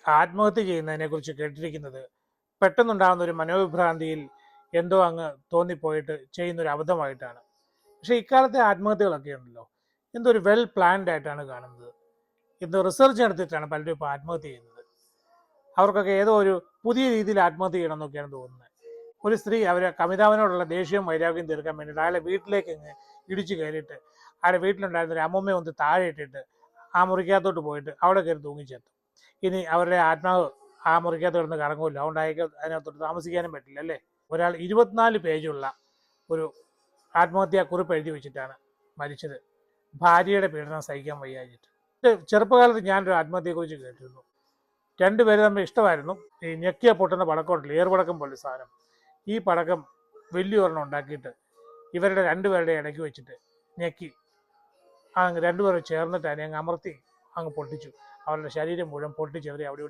ആത്മഹത്യ ചെയ്യുന്നതിനെക്കുറിച്ച് കേട്ടിരിക്കുന്നത് പെട്ടെന്നുണ്ടാകുന്ന ഒരു മനോവിഭ്രാന്തിയിൽ എന്തോ അങ്ങ് തോന്നിപ്പോയിട്ട് ചെയ്യുന്നൊരു അബദ്ധമായിട്ടാണ്. പക്ഷേ ഇക്കാലത്തെ ആത്മഹത്യകളൊക്കെ ഉണ്ടല്ലോ, എന്തോ ഒരു വെൽ പ്ലാൻഡ് ആയിട്ടാണ് കാണുന്നത്. എന്തോ റിസർച്ച് നടത്തിയിട്ടാണ് പലരും ഇപ്പോൾ ആത്മഹത്യ ചെയ്യുന്നത്. അവർക്കൊക്കെ ഏതോ ഒരു പുതിയ രീതിയിൽ ആത്മഹത്യ ചെയ്യണം എന്നൊക്കെയാണ് തോന്നുന്നത്. ഒരു സ്ത്രീ അവരെ കമിതാവിനോടുള്ള ദേഷ്യവും വൈരാഗ്യം തീർക്കാൻ വേണ്ടിയിട്ട് അയാളെ വീട്ടിലേക്ക് ഇങ്ങ് ഇടിച്ചു കയറിയിട്ട് അയാളുടെ വീട്ടിലുണ്ടായിരുന്ന ഒരു അമ്മൂമ്മയെ ഒന്ന് താഴെ ഇട്ടിട്ട് ആ മുറിക്കകത്തോട്ട് പോയിട്ട് അവിടെ കയറി തൂങ്ങിച്ചെത്തും. ഇനി അവരുടെ ആത്മാവ് ആ മുറിക്കകത്ത് കിടന്ന് കറങ്ങുമല്ലോ, അതുകൊണ്ട് അതിനകത്തോട്ട് താമസിക്കാനും പറ്റില്ല അല്ലേ. ഒരാൾ 24 പേജുള്ള ഒരു ആത്മഹത്യാ കുറിപ്പ് എഴുതി വെച്ചിട്ടാണ് മരിച്ചത്, ഭാര്യയുടെ പീഡനം സഹിക്കാൻ വയ്യാഞ്ഞിട്ട്. ചെറുപ്പകാലത്ത് ഞാനൊരു ആത്മഹത്യയെക്കുറിച്ച് കേട്ടിരുന്നു. രണ്ടുപേര് തമ്മിൽ ഇഷ്ടമായിരുന്നു. ഈ ഞെക്കിയ പൊട്ടുന്ന പടക്കമുണ്ടല്ലോ, ഏറുപടക്കം പോലെ സാധനം, ഈ പടക്കം വലിയൊരെണ്ണം ഉണ്ടാക്കിയിട്ട് ഇവരുടെ രണ്ടുപേരുടെ ഇടയ്ക്ക് വെച്ചിട്ട് ഞെക്കി അങ്ങ് രണ്ടുപേരും ചേർന്നിട്ട് അതിനെ അങ്ങ് അമർത്തി അങ്ങ് പൊട്ടിച്ചു. അവരുടെ ശരീരം മുഴുവൻ പൊട്ടിച്ചെറിയ അവിടെ ഇവിടെ